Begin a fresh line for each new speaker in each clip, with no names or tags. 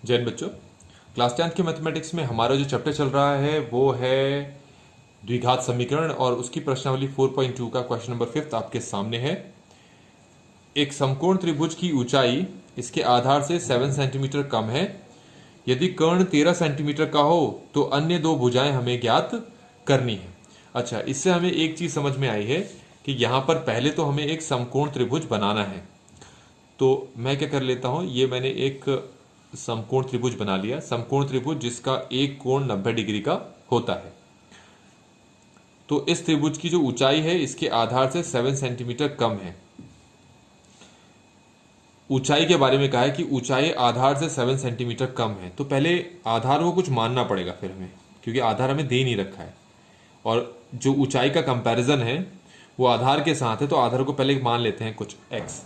जैन बच्चों, class 10th के mathematics में हमारा जो चैप्टर चल रहा है वो है द्विघात समीकरण और उसकी प्रश्नावली 4.2 का क्वेश्चन नंबर 5 आपके सामने है। एक समकोण त्रिभुज की ऊंचाई इसके आधार से 7 सेंटीमीटर कम है। यदि कर्ण 13 सेंटीमीटर का हो तो अन्य दो भुजाएं हमें ज्ञात करनी है। अच्छा, इससे हमें एक चीज समझ में आई है कि यहां पर पहले तो हमें एक समकोण त्रिभुज बनाना है। तो मैं क्या कर लेता हूं, ये मैंने एक समकोण त्रिभुज बना लिया। समकोण त्रिभुज जिसका एक कोण 90 डिग्री का होता है। तो इस त्रिभुज की जो ऊंचाई है इसके आधार से 7 सेंटीमीटर कम है। ऊंचाई के बारे में कहा है कि ऊंचाई आधार से 7 सेंटीमीटर कम है। तो पहले आधार को कुछ मानना पड़ेगा फिर हमें, क्योंकि आधार हमें दे नहीं रखा है और जो ऊंचाई का कंपैरिजन है वो आधार के साथ है। तो आधार को पहले मान लेते हैं कुछ x।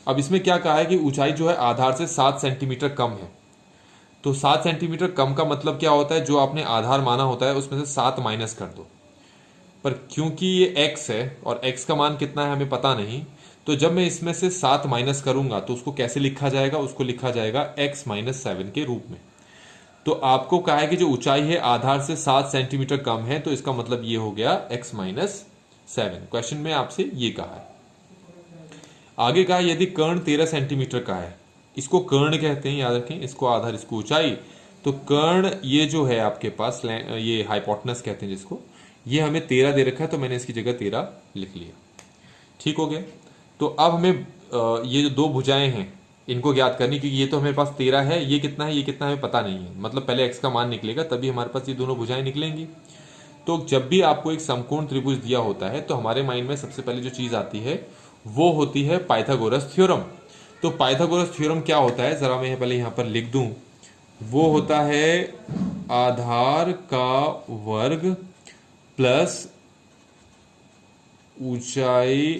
अब इसमें क्या कहा है कि ऊंचाई जो है आधार से 7 सेंटीमीटर कम है। तो 7 सेंटीमीटर कम का मतलब क्या होता है, जो आपने आधार माना होता है उसमें से 7 माइनस कर दो। पर क्योंकि ये x है और x का मान कितना है हमें पता नहीं, तो जब मैं इसमें से 7 माइनस करूंगा तो उसको कैसे लिखा जाएगा, उसको लिखा जाएगा x माइनस 7 के रूप में। तो आपको कहा है कि जो ऊंचाई है आधार से 7 सेंटीमीटर कम है, तो इसका मतलब ये हो गया x माइनस 7। क्वेश्चन में आपसे ये कहा है। आगे कहा यदि कर्ण 13 सेंटीमीटर का है, इसको कर्ण कहते हैं, याद रखें, इसको आधार इसको ऊंचाई। तो कर्ण ये जो है आपके पास, ये हाइपोटेनस कहते हैं जिसको, ये हमें 13 दे रखा है, तो मैंने इसकी जगह 13 लिख लिया। ठीक हो गया। तो अब हमें ये जो दो भुजाएं हैं इनको ज्ञात करनी, क्योंकि ये तो हमारे पास 13 है, ये कितना है, ये कितना हमें पता नहीं है। मतलब पहले x का मान निकलेगा तभी हमारे पास ये दोनों भुजाएं निकलेंगी। तो जब भी आपको एक समकोण त्रिभुज दिया होता है तो हमारे माइंड में सबसे पहले जो चीज आती है वो होती है पाइथागोरस थ्योरम। तो पाइथागोरस थ्योरम क्या होता है, जरा मैं पहले यहां पर लिख दूं। वो होता है आधार का वर्ग प्लस ऊंचाई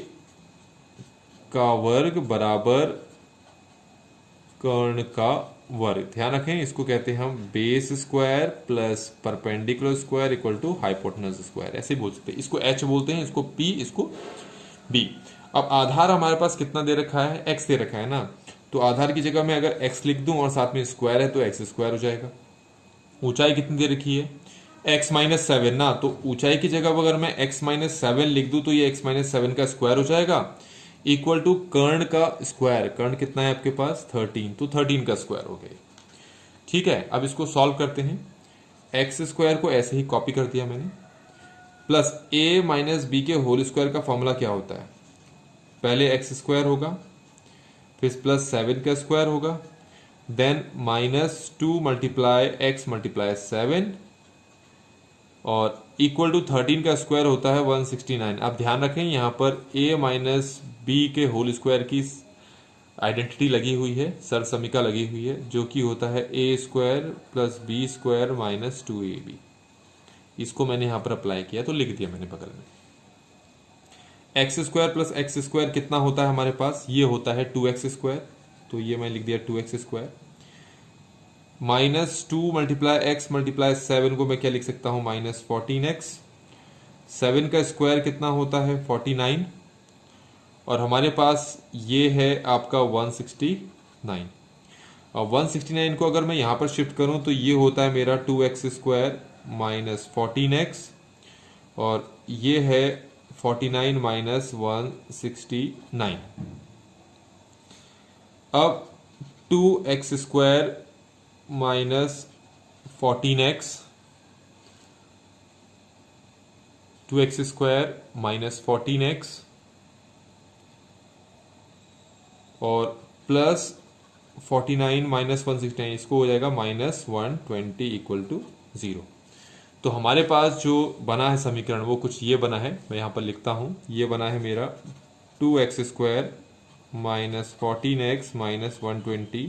का वर्ग बराबर कर्ण का वर्ग। ध्यान रखें, इसको कहते हैं हम base square plus perpendicular square equal to hypotenuse square, ऐसे बोल सकते हैं। इसको h बोलते हैं, इसको p, इसको b। अब आधार हमारे पास कितना दे रखा है, x दे रखा है ना। तो आधार की जगह मैं अगर x लिख दूं और साथ में स्क्वायर है तो x स्क्वायर हो जाएगा। ऊंचाई कितनी दे रखी है, x माइनस 7 ना। तो ऊंचाई की जगह अगर मैं x माइनस 7 लिख दूं तो ये x माइनस 7 का स्क्वायर हो जाएगा, इक्वल टू कर्ण का स्क्वायर। कर्ण कितना है आपके पास, 13, तो 13 का स्क्वायर हो गया। ठीक है, अब इसको सॉल्व करते हैं। एक्स स्क्वायर को ऐसे ही कॉपी कर दिया मैंने, प्लस a माइनस बी के होल स्क्वायर का फॉर्मूला क्या होता है, पहले एक्स स्क्वायर होगा, फिर प्लस 7 का स्क्वायर होगा, then minus 2 multiply x multiply 7 और इक्वल टू 13 का स्क्वायर होता है 169। अब ध्यान रखें यहाँ पर a माइनस बी के होल स्क्वायर की आइडेंटिटी लगी हुई है, सर समीका लगी हुई है, जो कि होता है a square plus B square minus 2ab। इसको मैंने यहाँ पर अप्लाई किया तो लिख दिया मैंने बगल में। X square plus x square कितना होता है हमारे पास, ये होता है 2x स्क्वायर, तो ये मैं लिख दिया 2x square. Minus 2 multiply x multiply 7 को मैं क्या लिख सकता हूं, माइनस 14x। 7 का स्क्वायर कितना होता है 49, और हमारे पास ये है आपका 169। और 169 को अगर मैं यहां पर शिफ्ट करूं तो ये होता है मेरा 2x स्क्वायर माइनस 14x, और ये है 49 माइनस 169। अब 2x square minus 14x, 2x square minus 14x और प्लस 49 माइनस 169, इसको हो जाएगा माइनस 120 इक्वल टू 0। तो हमारे पास जो बना है समीकरण वो कुछ ये बना है, मैं यहाँ पर लिखता हूँ। ये बना है मेरा 2x square minus 14x minus 120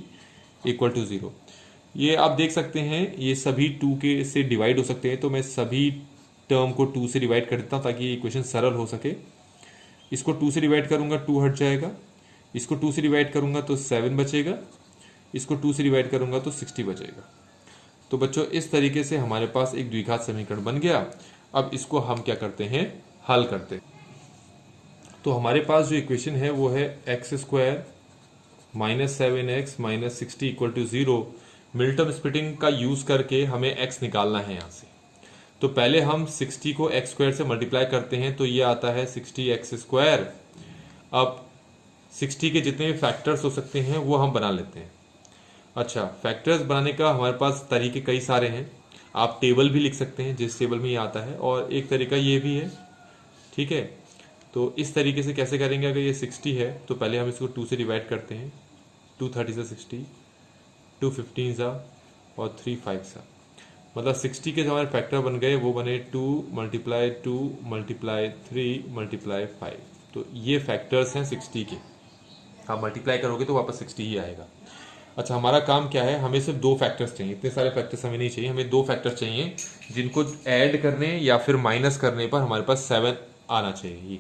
equal to 0। ये आप देख सकते हैं ये सभी 2 के से डिवाइड हो सकते हैं, तो मैं सभी टर्म को 2 से डिवाइड कर देता हूँ ताकि ये इक्वेशन सरल हो सके। इसको 2 से डिवाइड करूंगा 2 हट जाएगा, इसको 2 से डिवाइड करूंगा तो 7 बचेगा, इसको 2 से डिवाइड करूंगा तो 60 बचेगा। तो बच्चों इस तरीके से हमारे पास एक द्विघात समीकरण बन गया। अब इसको हम क्या करते हैं, हल करते हैं। तो हमारे पास जो इक्वेशन है वो है x square minus 7x minus 60 equal to 0 middle term splitting का यूज करके हमें x निकालना है यहाँ से। तो पहले हम 60 को x स्क्वायर से मल्टीप्लाई करते हैं तो ये आता है 60x स्क्वायर। अब 60 के जितने भी फैक्टर्स हो सकते हैं वो हम बना लेते हैं। अच्छा, फैक्टर्स बनाने का हमारे पास तरीके कई सारे हैं। आप टेबल भी लिख सकते हैं जिस टेबल में ये आता है, और एक तरीका ये भी है, ठीक है। तो इस तरीके से कैसे करेंगे, अगर ये 60 है तो पहले हम इसको 2 से डिवाइड करते हैं। 2 30 से 60, 2 15 सा और 3 5 सा, मतलब 60 के जो हमारे फैक्टर बन गए वो बने 2 × 2 × 3 × 5। तो ये फैक्टर्स हैं 60 के। आप मल्टीप्लाई करोगे तो वापस 60 ही आएगा। अच्छा, हमारा काम क्या है, हमें सिर्फ 2 फैक्टर्स चाहिए, इतने सारे फैक्टर्स हमें नहीं चाहिए, हमें 2 फैक्टर्स चाहिए जिनको ऐड करने या फिर माइनस करने पर हमारे पास 7 आना चाहिए।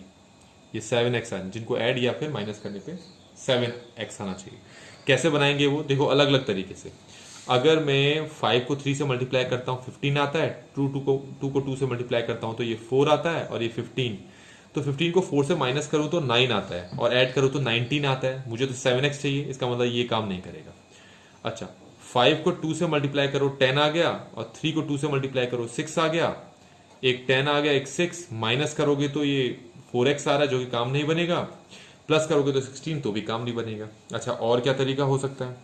ये 7x आना, जिनको ऐड या फिर माइनस करने पे 7x आना चाहिए। कैसे बनाएंगे वो, देखो अलग अलग तरीके से। अगर मैं 5 को 3 से मल्टीप्लाई करता हूँ 15 आता है, 2 को 2 से मल्टीप्लाई करता हूँ तो ये 4 आता है, और ये 15, तो 15 को 4 से माइनस करूँ तो 9 आता है, और ऐड करूँ तो 19 आता है। मुझे तो 7x चाहिए, इसका मतलब ये काम नहीं करेगा। अच्छा, 5 को 2 से मल्टीप्लाई करो 10 आ गया, और 3 को 2 से मल्टीप्लाई करो 6 आ गया, एक 10 आ गया, एक 6, माइनस करोगे तो ये 4x आ रहा है जो कि काम नहीं बनेगा, प्लस करोगे तो 16 तो भी काम नहीं बनेगा। अच्छा, और क्या तरीका हो सकता है,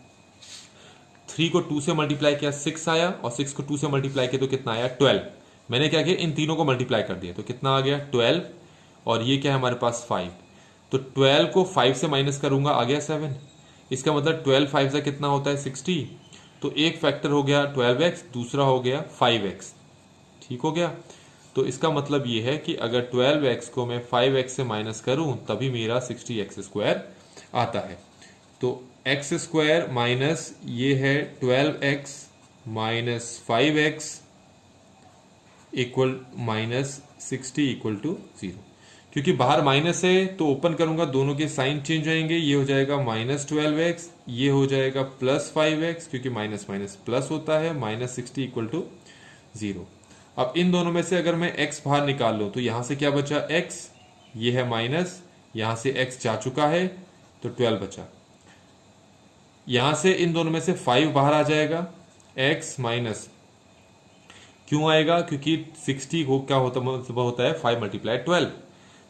3 को 2 से मल्टीप्लाई किया 6 आया, और 6 को 2 से मल्टीप्लाई किया तो कितना आया 12। मैंने क्या किया, इन तीनों को मल्टीप्लाई कर दिया तो कितना आ गया 12, और ये क्या है हमारे पास 5। तो 12 को 5 से माइनस करूंगा आ गया 7। इसका मतलब 12 5 से कितना होता है 60। तो एक फैक्टर हो गया 12x, दूसरा हो गया 5x, ठीक हो गया। तो इसका मतलब ये है कि अगर 12x को मैं 5x से माइनस करूं तभी मेरा 60x स्क्वायर आता है। तो x स्क्वायर माइनस ये है 12x minus 5x equal minus 60 equal to 0। क्योंकि बाहर माइनस है तो ओपन करूंगा, दोनों के साइन चेंज होंगे, ये हो जाएगा माइनस 12x, ये हो जाएगा प्लस 5x, क्योंकि माइनस माइनस प्लस होता है, माइनस 60 इक्वल टू 0। अब इन दोनों में से अगर मैं x बाहर निकाल लूं तो यहां से क्या बचा x, ये है माइनस, यहां से x जा चुका है तो 12 बचा। यहां से इन दोनों में से 5 बाहर आ जाएगा, x माइनस, क्यों आएगा, क्योंकि 60 को क्या होता है 5 × 12,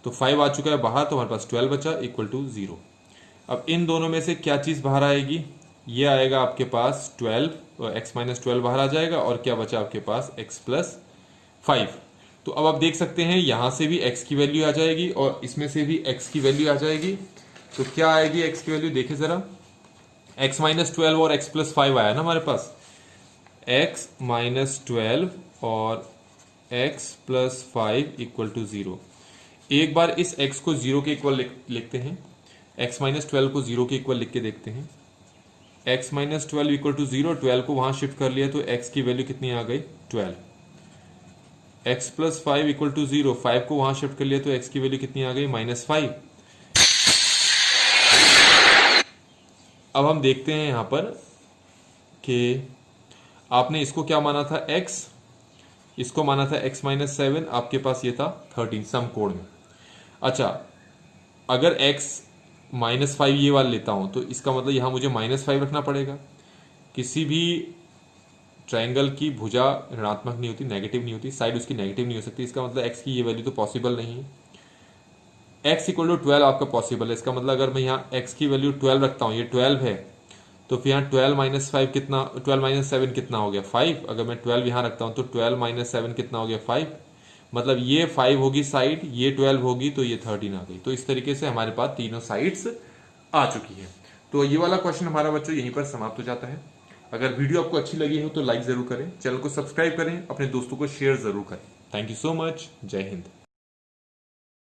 तो 5 आ चुका है बाहर, तो हमारे पास 12 बचा इक्वल टू 0। अब इन दोनों में से क्या चीज बाहर आएगी, ये आएगा आपके पास 12, और x माइनस 12 बाहर आ जाएगा, और क्या बचा आपके पास x प्लस 5। तो अब आप देख सकते हैं यहां से भी x की वैल्यू आ जाएगी और इसमें से भी x की वैल्यू आ जाएगी। तो क्या आएगी x की वैल्यू, देखिए जरा, x माइनस 12 और x प्लस 5 आया ना हमारे पास, x माइनस 12 और x प्लस 5 इक्वल टू 0। एक बार इस x को 0 के इक्वल लिखते हैं, x माइनस 12 को 0 के इक्वल लिख के देखते हैं। x माइनस 12 इक्वल टू 0, 12 को वहां शिफ्ट कर लिया तो x की वैल्यू कितनी आ गई 12। x प्लस 5 इक्वल टू 0, 5 को वहां शिफ्ट कर लिया तो x की वैल्यू कितनी आ गई -5। अब हम देखते हैं यहां पर कि आपने इसको क्या माना था x, इसको माना था x माइनस 7, आपके पास ये था 13 सम कोड में। अच्छा, अगर x -5 ये वाला लेता हूं तो इसका मतलब यहां मुझे -5 रखना पड़ेगा। किसी भी ट्रायंगल की भुजा ऋणात्मक नहीं होती, नेगेटिव नहीं होती, साइड उसकी नेगेटिव नहीं हो सकती, इसका मतलब x की ये वैल्यू तो पॉसिबल नहीं है। x इक्वल टू 12 आपका पॉसिबल है, इसका मतलब अगर मैं यहाँ x की वैल्यू 12 रखता हूँ, ये 12 है, तो फिर यहाँ 12 माइनस 5 कितना, 12 माइनस 7 कितना हो गया 5। अगर मैं 12 यहाँ रखता हूँ तो 12 माइनस 7 कितना हो गया 5, मतलब ये 5 होगी साइड, ये 12 होगी तो ये 13 आ गई। तो इस तरीके से हमारे पास तीनों साइड्स आ चुकी है। तो ये वाला क्वेश्चन हमारा बच्चों यहीं पर समाप्त हो जाता है। अगर वीडियो आपको अच्छी लगी हो तो लाइक जरूर करें, चैनल को सब्सक्राइब करें, अपने दोस्तों को शेयर जरूर करें। थैंक यू सो मच, जय हिंद।